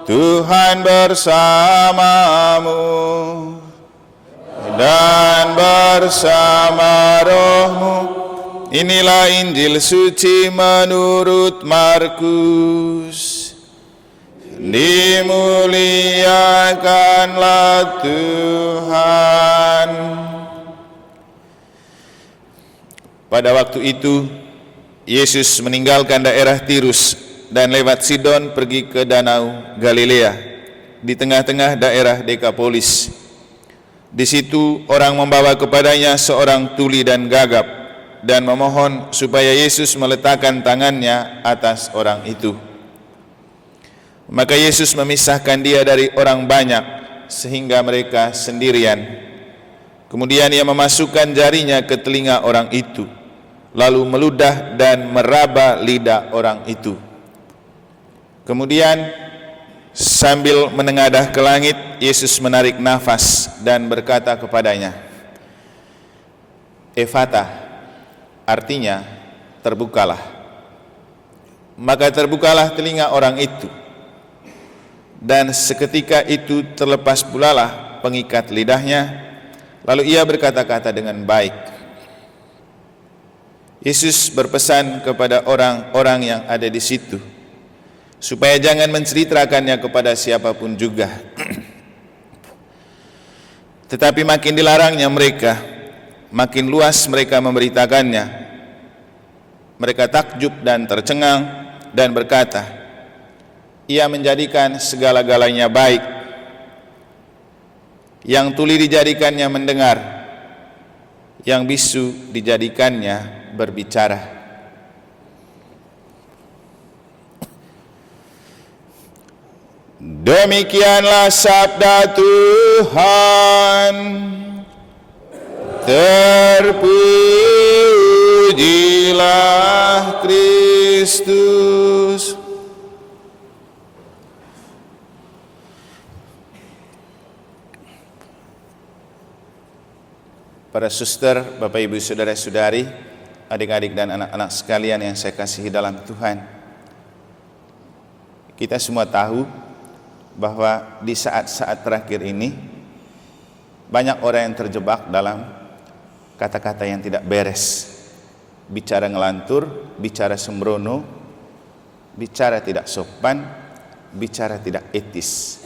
Tuhan bersamamu dan bersama rohmu. Inilah Injil suci menurut Markus. Dimuliakanlah Tuhan. Pada waktu itu, Yesus meninggalkan daerah Tirus dan lewat Sidon pergi ke Danau Galilea, di tengah-tengah daerah Dekapolis. Di situ orang membawa kepadanya seorang tuli dan gagap dan memohon supaya Yesus meletakkan tangannya atas orang itu. Maka Yesus memisahkan dia dari orang banyak sehingga mereka sendirian. Kemudian ia memasukkan jarinya ke telinga orang itu, lalu meludah dan meraba lidah orang itu. Kemudian sambil menengadah ke langit, Yesus menarik nafas dan berkata kepadanya, Ephata, artinya terbukalah. Maka terbukalah telinga orang itu, dan seketika itu terlepas pulalah pengikat lidahnya, lalu ia berkata-kata dengan baik. Yesus berpesan kepada orang-orang yang ada di situ supaya jangan menceritakannya kepada siapapun juga. Tetapi makin dilarangnya mereka, makin luas mereka memberitakannya. Mereka takjub dan tercengang dan berkata, ia menjadikan segala-galanya baik. Yang tuli dijadikannya mendengar, yang bisu dijadikannya berbicara. Demikianlah sabda Tuhan. Terpujilah Kristus. Para suster, Bapak Ibu Saudara-saudari, adik-adik dan anak-anak sekalian yang saya kasihi dalam Tuhan, kita semua tahu bahwa di saat-saat terakhir ini banyak orang yang terjebak dalam kata-kata yang tidak beres, bicara ngelantur, bicara sembrono, bicara tidak sopan, bicara tidak etis.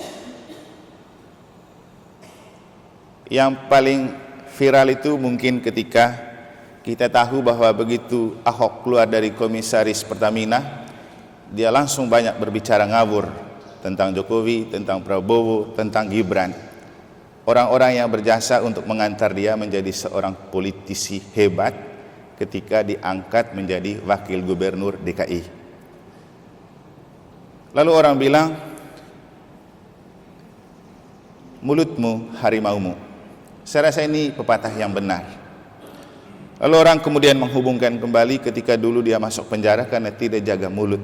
Yang paling viral itu mungkin ketika kita tahu bahwa begitu Ahok keluar dari komisaris Pertamina, dia langsung banyak berbicara ngawur tentang Jokowi, tentang Prabowo, tentang Gibran. Orang-orang yang berjasa untuk mengantar dia menjadi seorang politisi hebat ketika diangkat menjadi wakil gubernur DKI. Lalu orang bilang, mulutmu harimaumu. Saya rasa ini pepatah yang benar. Lalu orang kemudian menghubungkan kembali ketika dulu dia masuk penjara karena tidak jaga mulut,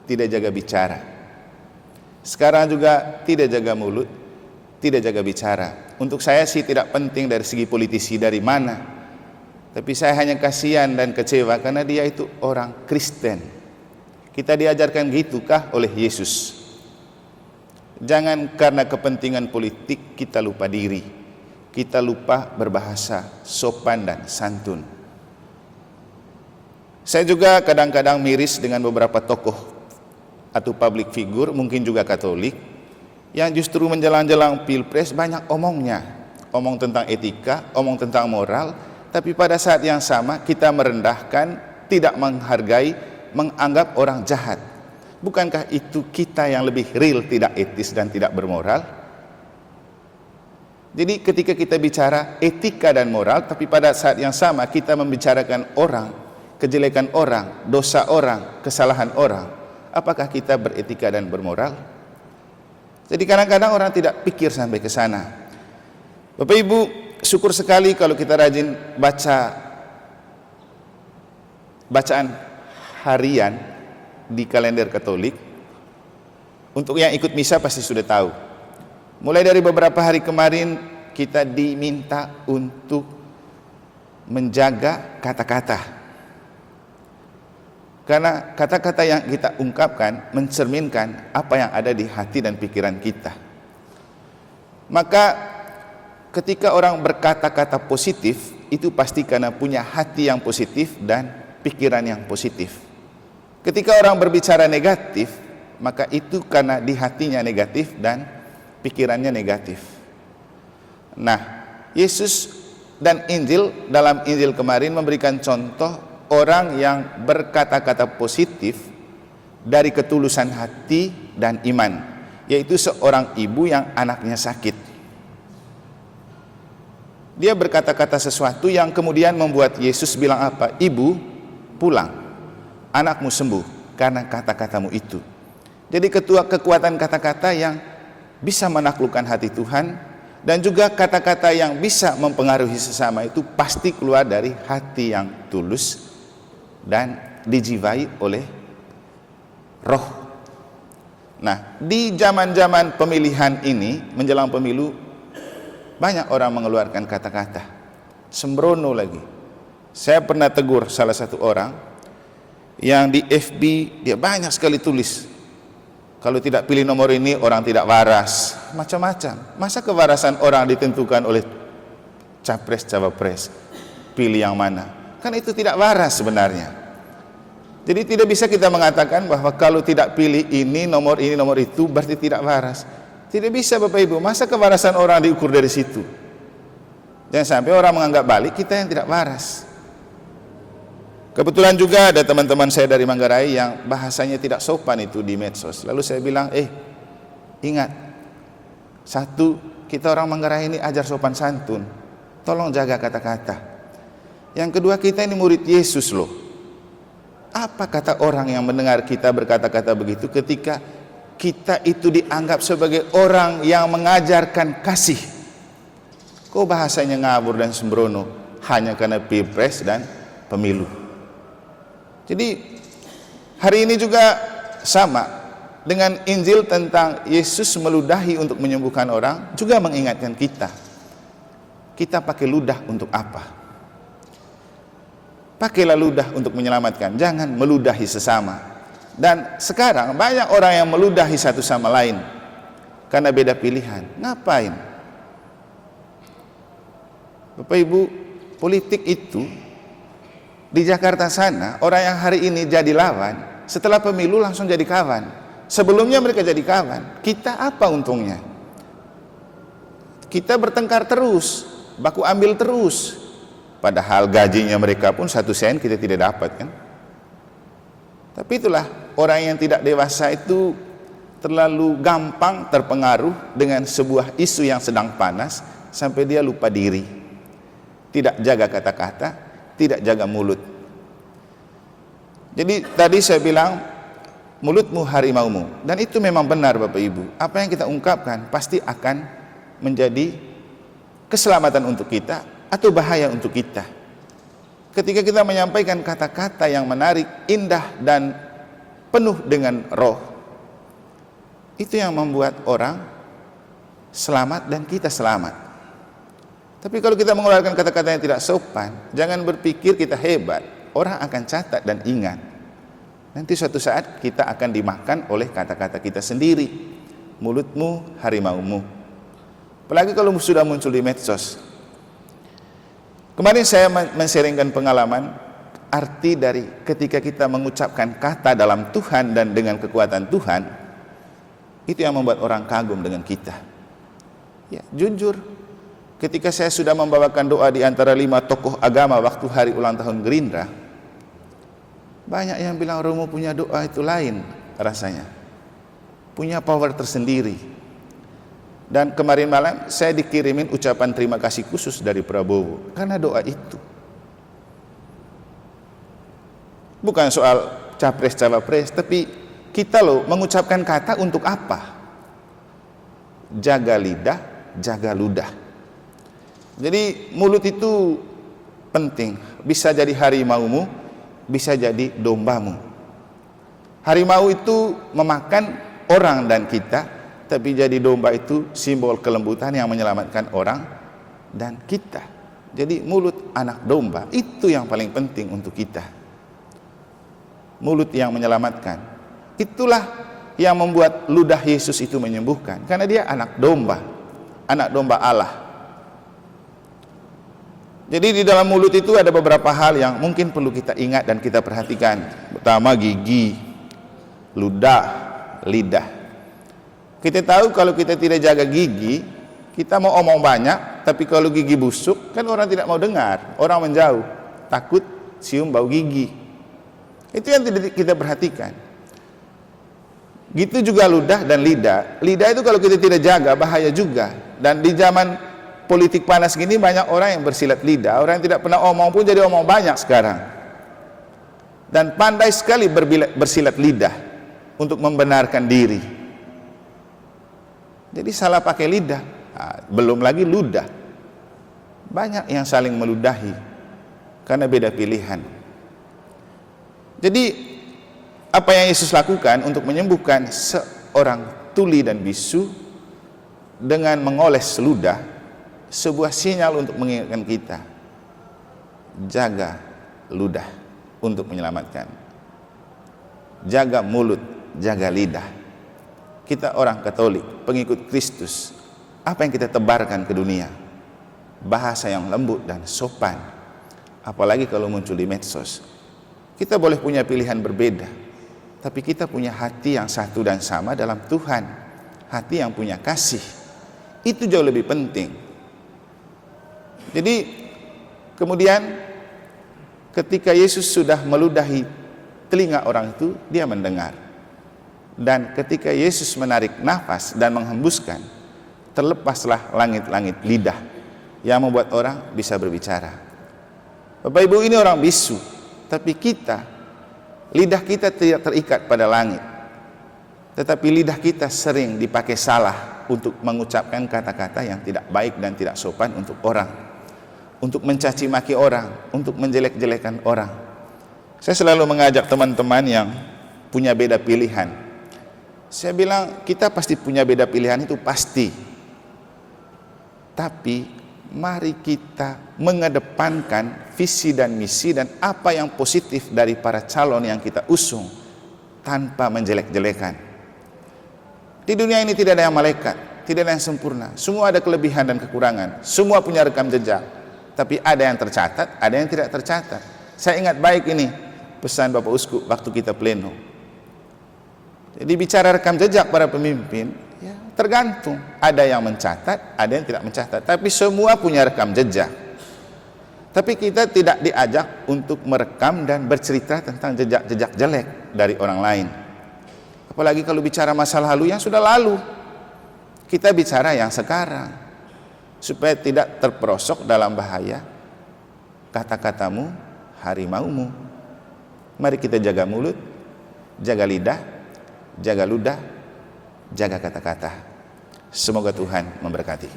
tidak jaga bicara. Sekarang juga tidak jaga mulut, tidak jaga bicara. Untuk saya sih tidak penting dari segi politisi dari mana, tapi saya hanya kasihan dan kecewa karena dia itu orang Kristen. Kita diajarkan gitukah oleh Yesus? Jangan karena kepentingan politik kita lupa diri, kita lupa berbahasa sopan dan santun. Saya juga kadang-kadang miris dengan beberapa tokoh atau public figure, mungkin juga Katolik, yang justru menjelang-jelang Pilpres banyak omongnya, omong tentang etika, omong tentang moral, tapi pada saat yang sama kita merendahkan, tidak menghargai, menganggap orang jahat. Bukankah itu kita yang lebih real, tidak etis dan tidak bermoral? Jadi ketika kita bicara etika dan moral, tapi pada saat yang sama kita membicarakan orang, kejelekan orang, dosa orang, kesalahan orang, apakah kita beretika dan bermoral? Jadi kadang-kadang orang tidak pikir sampai ke sana. Bapak Ibu, syukur sekali kalau kita rajin baca bacaan harian di kalender Katolik. Untuk yang ikut misa pasti sudah tahu. Mulai dari beberapa hari kemarin kita diminta untuk menjaga kata-kata. Karena kata-kata yang kita ungkapkan mencerminkan apa yang ada di hati dan pikiran kita. Maka ketika orang berkata-kata positif, itu pasti karena punya hati yang positif dan pikiran yang positif. Ketika orang berbicara negatif, maka itu karena di hatinya negatif dan pikirannya negatif. Nah, Yesus dan Injil dalam Injil kemarin memberikan contoh orang yang berkata-kata positif dari ketulusan hati dan iman, yaitu seorang ibu yang anaknya sakit. Dia berkata-kata sesuatu yang kemudian membuat Yesus bilang apa? Ibu, pulang, anakmu sembuh karena kata-katamu itu. Jadi kekuatan kata-kata yang bisa menaklukkan hati Tuhan, dan juga kata-kata yang bisa mempengaruhi sesama itu pasti keluar dari hati yang tulus dan dijiwai oleh roh. Nah, di zaman-zaman pemilihan ini, menjelang pemilu, banyak orang mengeluarkan kata-kata sembrono lagi. Saya pernah tegur salah satu orang yang di FB, dia banyak sekali tulis, kalau tidak pilih nomor ini orang tidak waras, macam-macam. Masa kewarasan orang ditentukan oleh capres cawapres, pilih yang mana? Kan itu tidak waras sebenarnya. Jadi tidak bisa kita mengatakan bahwa kalau tidak pilih ini nomor itu berarti tidak waras. Tidak bisa Bapak Ibu. Masa kewarasan orang diukur dari situ? Jangan sampai orang menganggap balik kita yang tidak waras. Kebetulan juga ada teman-teman saya dari Manggarai yang bahasanya tidak sopan itu di medsos. Lalu saya bilang, ingat, satu, kita orang Manggarai ini ajar sopan santun, tolong jaga kata-kata. Yang kedua, kita ini murid Yesus loh. Apa kata orang yang mendengar kita berkata-kata begitu ketika kita itu dianggap sebagai orang yang mengajarkan kasih? Kok bahasanya ngabur dan sembrono hanya karena pilpres dan pemilu? Jadi hari ini juga sama dengan Injil tentang Yesus meludahi untuk menyembuhkan orang, juga mengingatkan kita pakai ludah untuk apa? Pakailah ludah untuk menyelamatkan, jangan meludahi sesama. Dan sekarang banyak orang yang meludahi satu sama lain karena beda pilihan. Ngapain? Bapak Ibu, politik itu di Jakarta sana, orang yang hari ini jadi lawan, setelah pemilu langsung jadi kawan. Sebelumnya mereka jadi kawan. Kita apa untungnya? Kita bertengkar terus, baku ambil terus. Padahal gajinya mereka pun 1 sen kita tidak dapat kan. Tapi itulah, orang yang tidak dewasa itu terlalu gampang terpengaruh dengan sebuah isu yang sedang panas sampai dia lupa diri. Tidak jaga kata-kata, tidak jaga mulut. Jadi tadi saya bilang mulutmu harimaumu, dan itu memang benar Bapak Ibu. Apa yang kita ungkapkan pasti akan menjadi keselamatan untuk kita atau bahaya untuk kita. Ketika kita menyampaikan kata-kata yang menarik, indah dan penuh dengan roh, itu yang membuat orang selamat dan kita selamat. Tapi kalau kita mengeluarkan kata-kata yang tidak sopan, jangan berpikir kita hebat. Orang akan catat dan ingat. Nanti suatu saat kita akan dimakan oleh kata-kata kita sendiri. Mulutmu harimaumu. Apalagi kalau sudah muncul di medsos. Kemarin saya men-sharingkan pengalaman arti dari ketika kita mengucapkan kata dalam Tuhan dan dengan kekuatan Tuhan, itu yang membuat orang kagum dengan kita. Ya, jujur, ketika saya sudah membawakan doa di antara 5 tokoh agama waktu hari ulang tahun Gerindra, banyak yang bilang Romo punya doa itu lain rasanya, punya power tersendiri. Dan kemarin malam saya dikirimin ucapan terima kasih khusus dari Prabowo karena doa itu. Bukan soal capres cawapres, tapi kita loh mengucapkan kata untuk apa? Jaga lidah, jaga ludah. Jadi mulut itu penting. Bisa jadi harimaumu, bisa jadi dombamu. Harimau itu memakan orang dan kita, tapi jadi domba itu simbol kelembutan yang menyelamatkan orang dan kita. Jadi mulut anak domba itu yang paling penting untuk kita. mulut yang menyelamatkan. Itulah yang membuat ludah Yesus itu menyembuhkan, karena dia anak domba Allah. Jadi di dalam mulut itu ada beberapa hal yang mungkin perlu kita ingat dan kita perhatikan. Pertama, gigi, ludah, lidah. Kita tahu kalau kita tidak jaga gigi, kita mau omong banyak, tapi kalau gigi busuk, kan orang tidak mau dengar, orang menjauh, takut cium bau gigi. Itu yang tidak kita perhatikan. Gitu juga ludah dan lidah. Lidah itu kalau kita tidak jaga, bahaya juga. Dan di zaman politik panas gini, banyak orang yang bersilat lidah. Orang yang tidak pernah omong pun jadi omong banyak sekarang. Dan pandai sekali bersilat lidah untuk membenarkan diri. Jadi salah pakai lidah. Belum lagi ludah. Banyak yang saling meludahi karena beda pilihan. Jadi apa yang Yesus lakukan untuk menyembuhkan seorang tuli dan bisu dengan mengoles ludah, sebuah sinyal untuk mengingatkan kita, jaga ludah untuk menyelamatkan, jaga mulut, jaga lidah. Kita orang Katolik, pengikut Kristus, apa yang kita tebarkan ke dunia? Bahasa yang lembut dan sopan, apalagi kalau muncul di medsos. Kita boleh punya pilihan berbeda, tapi kita punya hati yang satu dan sama dalam Tuhan, hati yang punya kasih. Itu jauh lebih penting. Jadi kemudian ketika Yesus sudah meludahi telinga orang itu, dia mendengar. Dan ketika Yesus menarik nafas dan menghembuskan, terlepaslah langit-langit lidah yang membuat orang bisa berbicara. Bapak Ibu, ini orang bisu, tapi kita, lidah kita tidak terikat pada langit, tetapi lidah kita sering dipakai salah untuk mengucapkan kata-kata yang tidak baik dan tidak sopan untuk orang, untuk mencaci maki orang, untuk menjelek-jelekan orang. Saya selalu mengajak teman-teman yang punya beda pilihan. Saya bilang, kita pasti punya beda pilihan, itu pasti. Tapi mari kita mengedepankan visi dan misi dan apa yang positif dari para calon yang kita usung tanpa menjelek-jelekan. Di dunia ini tidak ada yang malaikat, tidak ada yang sempurna. Semua ada kelebihan dan kekurangan. Semua punya rekam jejak. Tapi ada yang tercatat, ada yang tidak tercatat. Saya ingat baik ini pesan Bapak Uskup waktu kita pleno. Jadi bicara rekam jejak para pemimpin, ya tergantung. Ada yang mencatat, ada yang tidak mencatat. Tapi semua punya rekam jejak. Tapi kita tidak diajak untuk merekam dan bercerita tentang jejak-jejak jelek dari orang lain. Apalagi kalau bicara masa lalu yang sudah lalu. Kita bicara yang sekarang, supaya tidak terperosok dalam bahaya kata-katamu, harimaumu. Mari kita jaga mulut, jaga lidah, jaga ludah, jaga kata-kata. Semoga Tuhan memberkati.